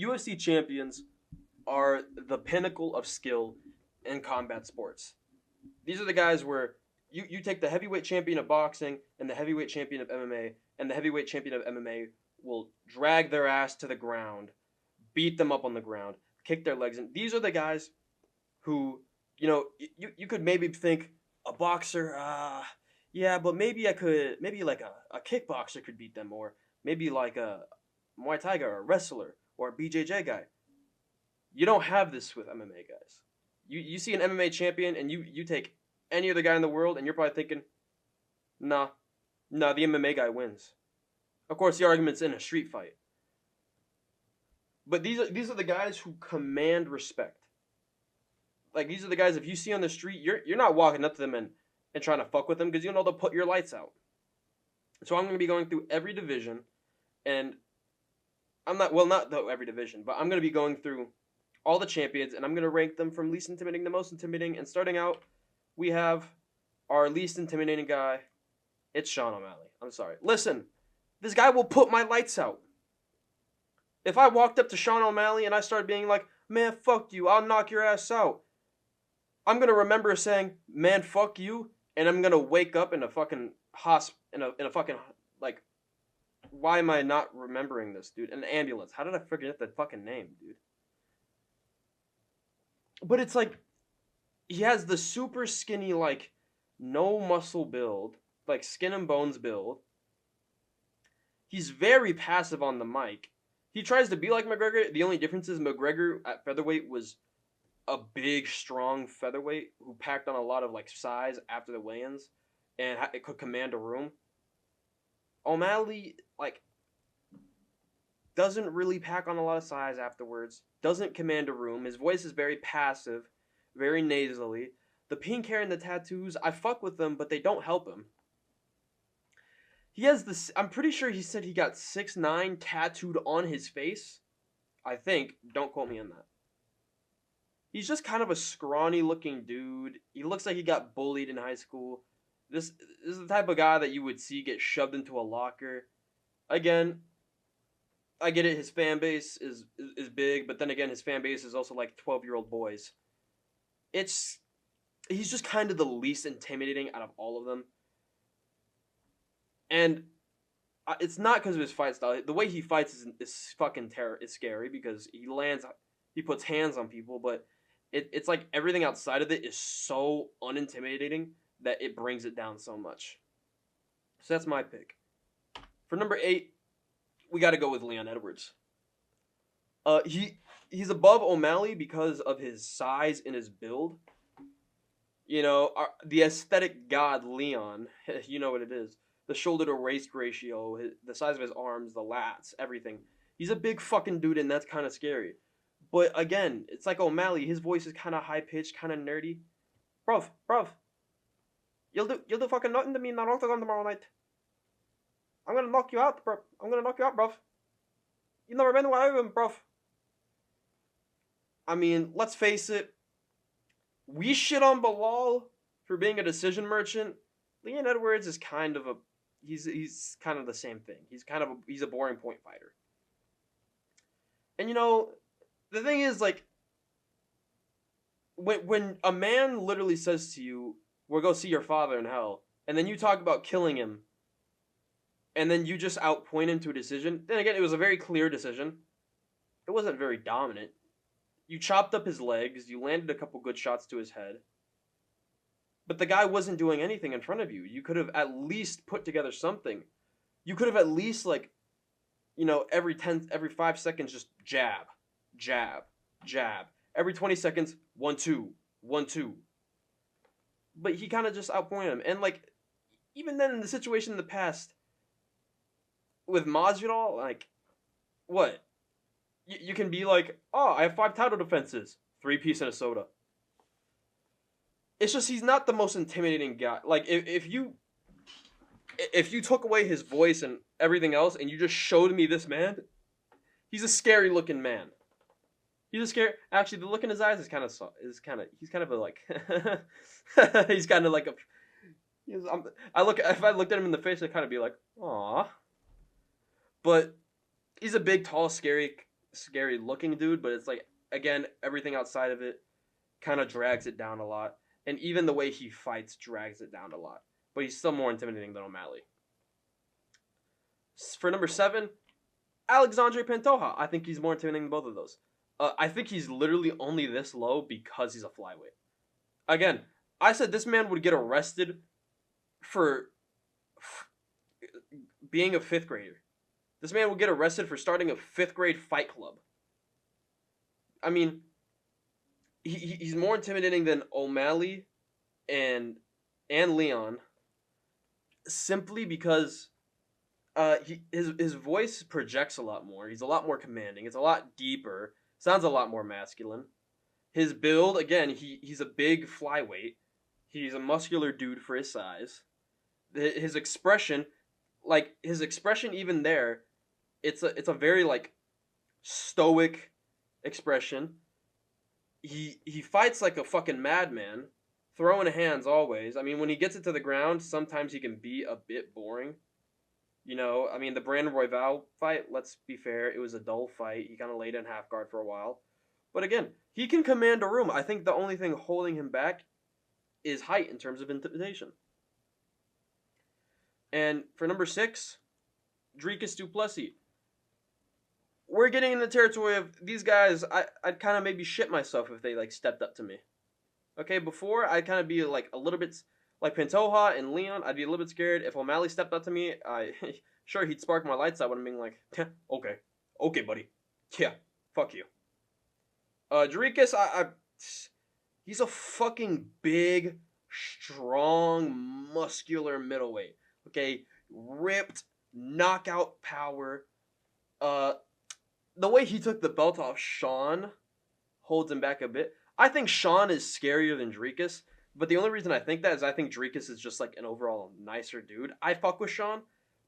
UFC champions are the pinnacle of skill in combat sports. These are the guys where you take the heavyweight champion of boxing and the heavyweight champion of MMA, and the heavyweight champion of MMA will drag their ass to the ground, beat them up on the ground, kick their legs in. These are the guys who, you could maybe think a boxer, yeah, but maybe like a kickboxer could beat them, or maybe like a Muay Thai guy or a wrestler or a BJJ guy. You don't have this with MMA guys. You see an MMA champion and you take any other guy in the world and you're probably thinking, nah, nah, the MMA guy wins. Of course, the argument's in a street fight, but these are the guys who command respect. Like these are the guys if you see on the street, you're not walking up to them and trying to fuck with them because you know they'll put your lights out. So I'm going to be going through every division, and I'm not well not though every division, but I'm going to be going through all the champions, and I'm going to rank them from least intimidating to most intimidating. And starting out, we have our least intimidating guy. It's Sean O'Malley. I'm sorry. Listen, this guy will put my lights out. If I walked up to Sean O'Malley and I started being like, man, fuck you, I'll knock your ass out, I'm going to remember saying, man, fuck you, and I'm going to wake up in a fucking in a fucking, like, why am I not remembering this, dude? An ambulance. How did I forget that fucking name, dude? But it's like, he has the super skinny, like, no muscle build, like, skin and bones build. He's very passive on the mic. He tries to be like McGregor. The only difference is McGregor at featherweight was a big, strong featherweight who packed on a lot of, like, size after the weigh-ins and it could command a room. O'Malley, like, doesn't really pack on a lot of size afterwards, doesn't command a room. His voice is very passive, very nasally. The pink hair and the tattoos, I fuck with them, but they don't help him. He has this, I'm pretty sure he said he got 6'9" tattooed on his face. I think. Don't quote me on that. He's just kind of a scrawny looking dude. He looks like he got bullied in high school. This is the type of guy that you would see get shoved into a locker. Again, I get it, his fan base is big, but then again, his fan base is also like 12-year-old boys. He's just kind of the least intimidating out of all of them. And it's not because of his fight style. The way he fights is fucking it's scary because he puts hands on people, but it's like everything outside of it is so unintimidating that it brings it down so much. So that's my pick. For number 8, we got to go with Leon Edwards. He's above O'Malley because of his size and his build. You know, the aesthetic god Leon, you know what it is. The shoulder to waist ratio, the size of his arms, the lats, everything. He's a big fucking dude, and that's kind of scary. But again, it's like O'Malley. His voice is kind of high pitched, kind of nerdy. Bruv, you'll do fucking nothing to me in that octagon tomorrow night. I'm gonna knock you out, bro. I'm gonna knock you out, bruv. You've never been where I am, bruv. I mean, let's face it. We shit on Bilal for being a decision merchant. Leon Edwards is kind of he's kind of the same thing. He's a boring point fighter. And you know, the thing is, like, when a man literally says to you, "We'll go see your father in hell," and then you talk about killing him, and then you just outpoint him to a decision. Then again, it was a very clear decision. It wasn't very dominant. You chopped up his legs. You landed a couple good shots to his head. But the guy wasn't doing anything in front of you. You could have at least put together something. You could have at least, like, you know, every 5 seconds, just jab, jab, jab. Every 20 seconds, 1-2, 1-2. But he kind of just outpointed him. And, like, even then in the situation in the past, with Masvidal, like, what? You can be like, oh, I have 5 title defenses, 3-piece and a soda. It's just he's not the most intimidating guy. Like, if you took away his voice and everything else and you just showed me this man, he's a scary looking man. Actually, the look in his eyes is kind of he's kind of a, like he's kind of like a if I looked at him in the face, I'd kind of be like, aw. But he's a big, tall, scary scary looking dude, but it's like, again, everything outside of it kind of drags it down a lot. And even the way he fights drags it down a lot. But he's still more intimidating than O'Malley. For number 7, Alexandre Pantoja. I think he's more intimidating than both of those. I think he's literally only this low because he's a flyweight. Again, I said this man would get arrested for being a 5th grader. This man would get arrested for starting a 5th grade fight club. I mean, he's more intimidating than O'Malley and Leon, simply because his voice projects a lot more. He's a lot more commanding. It's a lot deeper. Sounds a lot more masculine. His build, again, he's a big flyweight. He's a muscular dude for his size. His expression, even there, it's a very like stoic expression. He fights like a fucking madman, throwing hands always. I mean, when he gets it to the ground, sometimes he can be a bit boring. You know, I mean, the Brandon Royval fight, let's be fair, it was a dull fight. He kind of laid in half guard for a while. But again, he can command a room. I think the only thing holding him back is height in terms of intimidation. And for number 6, Dricus du Plessis. We're getting in the territory of these guys. I'd kind of maybe shit myself if they like stepped up to me. Okay, before I'd kind of be like a little bit like Pantoja and Leon. I'd be a little bit scared if O'Malley stepped up to me. Sure, he'd spark my lights out when I'm being like, okay, buddy, yeah, fuck you. Dricus, he's a fucking big, strong, muscular middleweight. Okay, ripped, knockout power. The way he took the belt off Sean holds him back a bit. I think Sean is scarier than Dricus, but the only reason I think that is I think Dricus is just like an overall nicer dude. I fuck with Sean,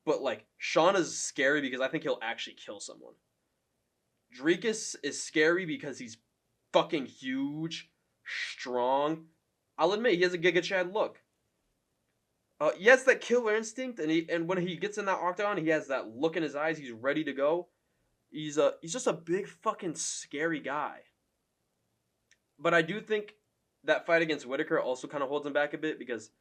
but like Sean is scary because I think he'll actually kill someone. Dricus is scary because he's fucking huge, strong. I'll admit he has a Giga Chad look. He has that killer instinct, and when he gets in that octagon, he has that look in his eyes. He's ready to go. He's just a big fucking scary guy. But I do think that fight against Whitaker also kind of holds him back a bit because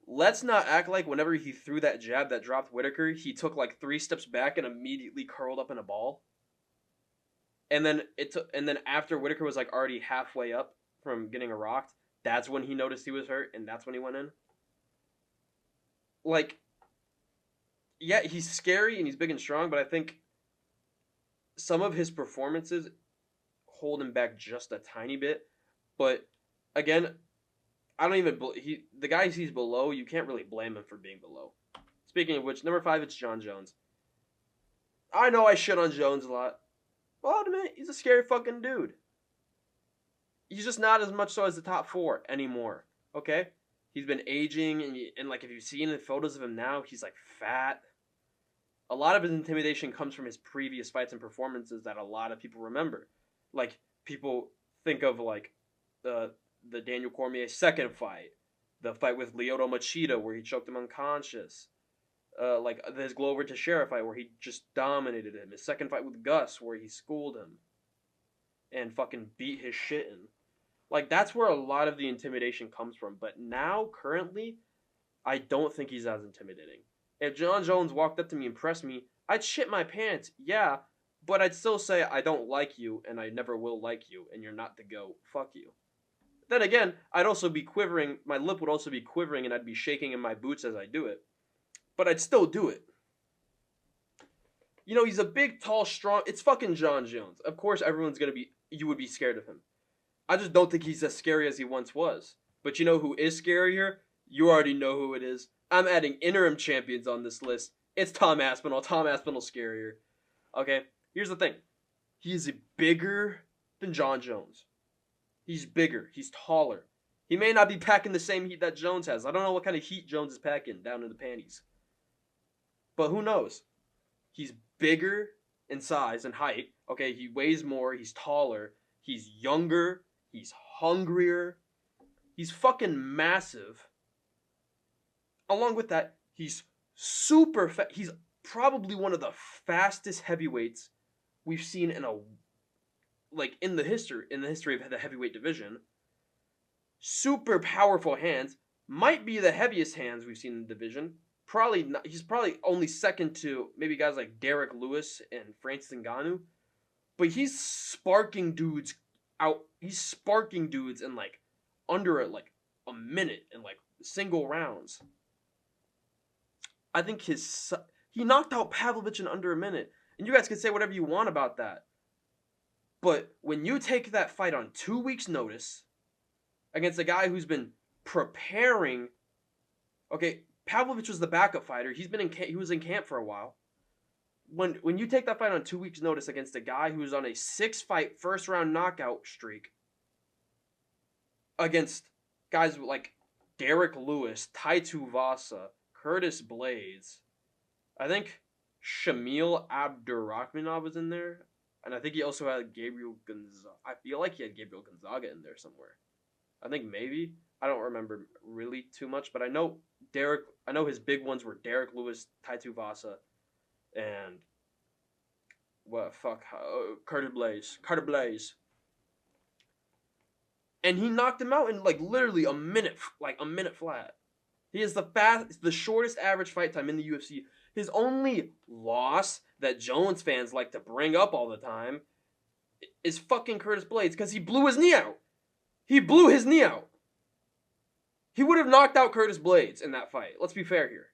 let's not act like whenever he threw that jab that dropped Whitaker, he took like 3 steps back and immediately curled up in a ball. And then after Whitaker was like already halfway up from getting rocked, that's when he noticed he was hurt and that's when he went in. Like, yeah, he's scary and he's big and strong, but I think some of his performances hold him back just a tiny bit. But again, I don't even the guys he's below, you can't really blame him for being below. Speaking of which, number 5, it's Jon Jones. I know I shit on Jones a lot. Well, I'll admit, he's a scary fucking dude. He's just not as much so as the top 4 anymore. Okay? He's been aging, and like if you've seen the photos of him now, he's like fat. A lot of his intimidation comes from his previous fights and performances that a lot of people remember. Like, people think of like the Daniel Cormier second fight, the fight with Lyoto Machida where he choked him unconscious, like his Glover Teixeira fight where he just dominated him, his second fight with Gus where he schooled him and fucking beat his shit in. Like, that's where a lot of the intimidation comes from. But now, currently, I don't think he's as intimidating. If Jon Jones walked up to me and pressed me, I'd shit my pants, yeah, but I'd still say I don't like you and I never will like you and you're not the go, fuck you. Then again, I'd also be quivering, my lip would also be quivering and I'd be shaking in my boots as I do it. But I'd still do it. You know, he's a big, tall, strong, it's fucking Jon Jones. Of course you would be scared of him. I just don't think he's as scary as he once was. But you know who is scarier? You already know who it is. I'm adding interim champions on this list. It's Tom Aspinall. Tom Aspinall's scarier. Okay, here's the thing. He's bigger than Jon Jones. He's bigger. He's taller. He may not be packing the same heat that Jones has. I don't know what kind of heat Jones is packing down in the panties. But who knows? He's bigger in size and height. Okay, he weighs more. He's taller. He's younger. He's hungrier. He's fucking massive. Along with that, he's super fast. He's probably one of the fastest heavyweights we've seen in a in the history of the heavyweight division. Super powerful hands, might be the heaviest hands we've seen in the division. Probably not, he's probably only second to maybe guys like Derek Lewis and Francis Ngannou, but he's sparking dudes out. He's sparking dudes in like under a minute in like single rounds. I think he knocked out Pavlovich in under a minute, and you guys can say whatever you want about that. But when you take that fight on 2 weeks' notice against a guy who's been preparing, okay, Pavlovich was the backup fighter. He was in camp for a while. When you take that fight on 2 weeks' notice against a guy who's on a 6-fight first-round knockout streak, against guys like Derek Lewis, Tai Tuivasa, Curtis Blades, I think Shamil Abdurakhmanov was in there, and I think he also had Gabriel Gonzaga. I feel like he had Gabriel Gonzaga in there somewhere. I think maybe. I don't remember really too much, but I know his big ones were Derek Lewis, Tai Tuivasa, and Carter Blaze. And he knocked him out in like literally a minute flat. He is the shortest average fight time in the UFC. His only loss that Jones fans like to bring up all the time is fucking Curtis Blades, because he blew his knee out. He blew his knee out. He would have knocked out Curtis Blades in that fight. Let's be fair here.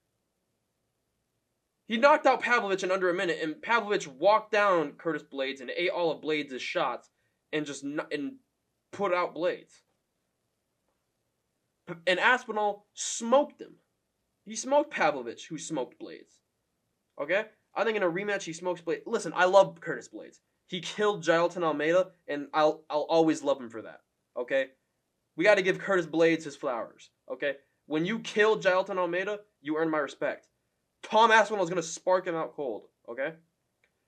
He knocked out Pavlovich in under a minute, and Pavlovich walked down Curtis Blades and ate all of Blades' shots and put out Blades. And Aspinall smoked him. He smoked Pavlovich, who smoked Blades. Okay? I think in a rematch he smokes Blades. Listen, I love Curtis Blades. He killed Jailton Almeida, and I'll always love him for that. Okay? We got to give Curtis Blades his flowers. Okay? When you kill Jailton Almeida, you earn my respect. Tom Aspinall is going to spark him out cold. Okay?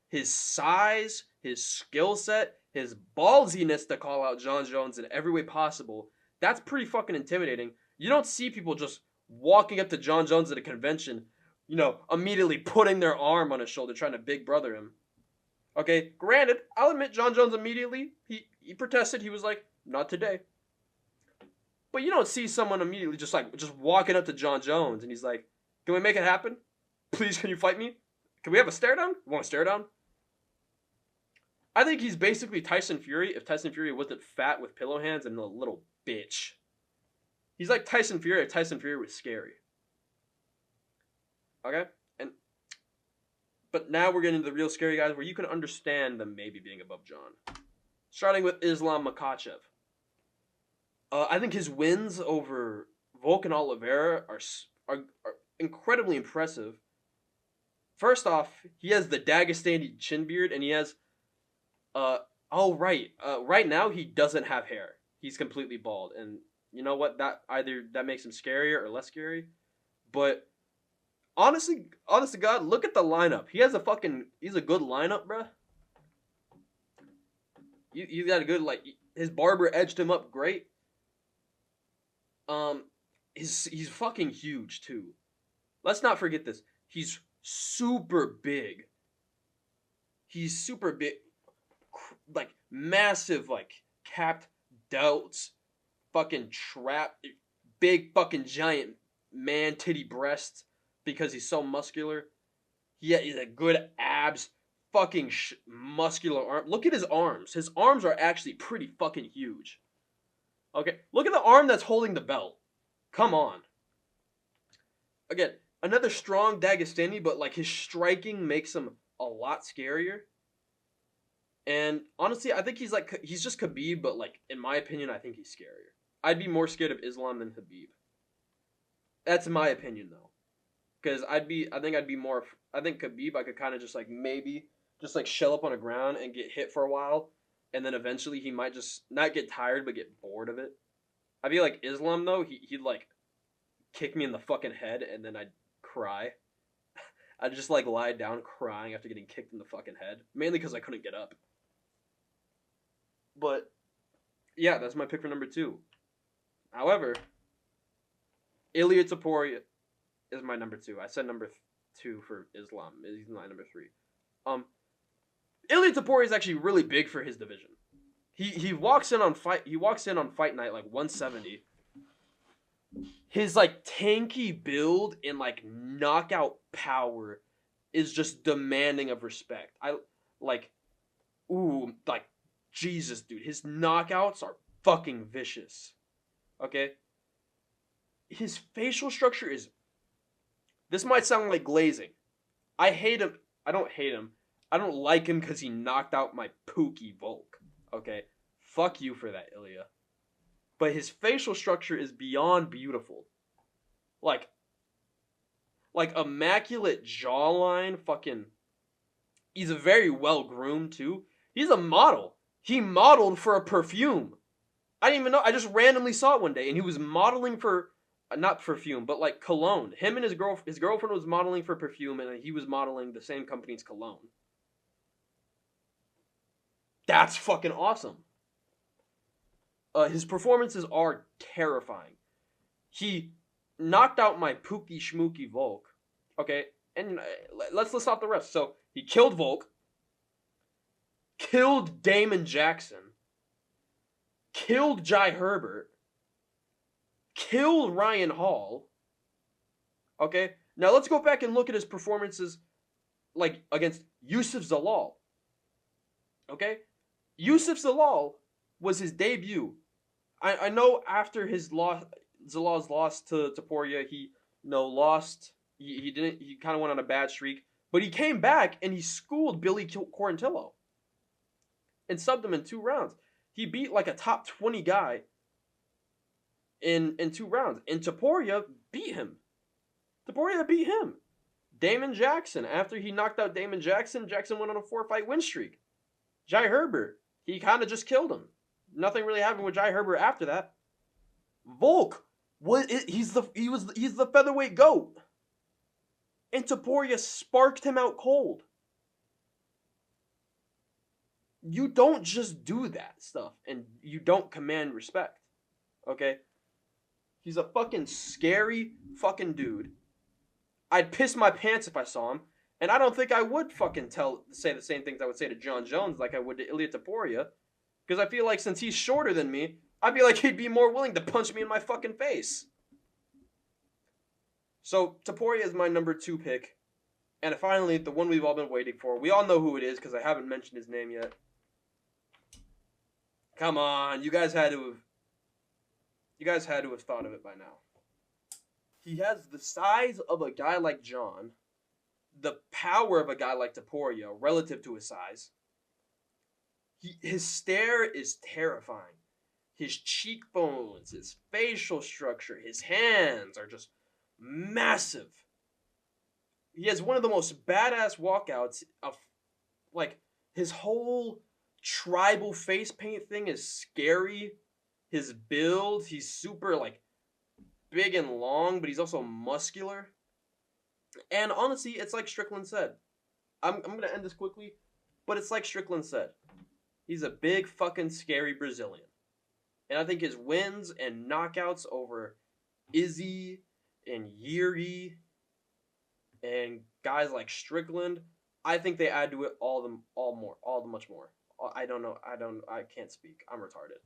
His size, his skill set, his ballsiness to call out Jon Jones in every way possible, that's pretty fucking intimidating. You don't see people just walking up to Jon Jones at a convention, immediately putting their arm on his shoulder, trying to big brother him. Okay, granted, I'll admit Jon Jones immediately, he protested. He was like, not today. But you don't see someone immediately just walking up to Jon Jones and he's like, can we make it happen? Please, can you fight me? Can we have a stare down? You want a stare down? I think he's basically Tyson Fury if Tyson Fury wasn't fat with pillow hands and a little bitch. He's like Tyson Fury if Tyson Fury was scary. Okay? But now we're getting to the real scary guys where you can understand them maybe being above Jon. Starting with Islam Makhachev. I think his wins over Volkan Oliveira are incredibly impressive. First off, he has the Dagestani chin beard, and he has right now he doesn't have hair. He's completely bald, and you know what? That makes him scarier or less scary. But honest to God, look at the lineup. He's a good lineup, bruh. You got a good, his barber edged him up great. He's fucking huge too. Let's not forget this. He's super big. He's super big, massive, capped delts, fucking big fucking giant man titty breasts because he's so muscular. He's a good abs, fucking muscular arm. Look at his arms. His arms are actually pretty fucking huge. Okay, look at the arm that's holding the belt. Come on. Again, another strong Dagestani, but his striking makes him a lot scarier. And honestly, I think he's just Khabib, but in my opinion, I think he's scarier. I'd be more scared of Islam than Khabib. That's my opinion though. Because I think Khabib, I could kind of just maybe just shell up on the ground and get hit for a while, and then eventually he might just not get tired but get bored of it. I feel like Islam though, he'd kick me in the fucking head and then I'd cry. I'd just lie down crying after getting kicked in the fucking head, mainly because I couldn't get up. But yeah, that's my pick for number 2. However, Ilia Topuria is my number 2. I said number 2 for Islam. He's my number 3. Ilia Topuria is actually really big for his division. He walks in on fight night like 170. His like tanky build and like knockout power is just demanding of respect. I like like Jesus, dude. His knockouts are fucking vicious. Okay? His facial structure is, this might sound like glazing. I hate him. I don't hate him. I don't like him because he knocked out my Pookie Volk. Okay? Fuck you for that, Ilia. But his facial structure is beyond beautiful. Like immaculate jawline, fucking. He's a very well groomed too. He's a model. He modeled for a perfume. I didn't even know. I just randomly saw it one day, and he was modeling for not perfume, but like cologne. Him and his girlfriend was modeling for perfume, and he was modeling the same company's cologne. That's fucking awesome. His performances are terrifying. He knocked out my Pookie Schmookie Volk. Okay, and let's list off the rest. So he killed Volk, killed Damon Jackson, killed Jai Herbert, killed Ryan Hall. Okay, now let's go back and look at his performances, like against Yusuf Zalal. Okay, Yusuf Zalal was his debut. I know after his loss, Zalal's loss to Topuria, he lost. He didn't. He kind of went on a bad streak, but he came back and he schooled Billy Quarantillo and subbed him in 2 rounds. He beat like a top 20 guy in 2 rounds, and Topuria beat him. Topuria beat him. Damon Jackson, after he knocked out Damon Jackson, Jackson went on a 4-fight win streak. Jai Herbert, he kind of just killed him. Nothing really happened with Jai Herbert after that. Volk, he's the featherweight GOAT. And Topuria sparked him out cold. You don't just do that stuff, and you don't command respect. Okay? He's a fucking scary fucking dude. I'd piss my pants if I saw him, and I don't think I would fucking say the same things I would say to Jon Jones like I would to Ilia Topuria. Because I feel like since he's shorter than me, I feel like he'd be more willing to punch me in my fucking face. So, Topuria is my number 2 pick. And finally, the one we've all been waiting for. We all know who it is because I haven't mentioned his name yet. Come on, you guys had to have thought of it by now. He has the size of a guy like Jon, the power of a guy like Topuria relative to his size. His stare is terrifying. His cheekbones, his facial structure, his hands are just massive. He has one of the most badass walkouts of, like, his whole tribal face paint thing is scary. His build, he's super, like, big and long, but he's also muscular. And honestly, it's like Strickland said. I'm going to end this quickly, but it's like Strickland said. He's a big fucking scary Brazilian. And I think his wins and knockouts over Izzy and Yuri and guys like Strickland, I think they add to it much more. I don't know. I can't speak. I'm retarded.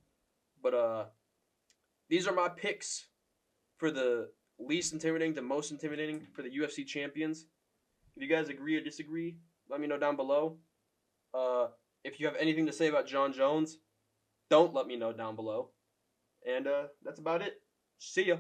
But these are my picks for the least intimidating to most intimidating for the UFC champions. If you guys agree or disagree, let me know down below. If you have anything to say about Jon Jones, don't let me know down below. And that's about it. See ya.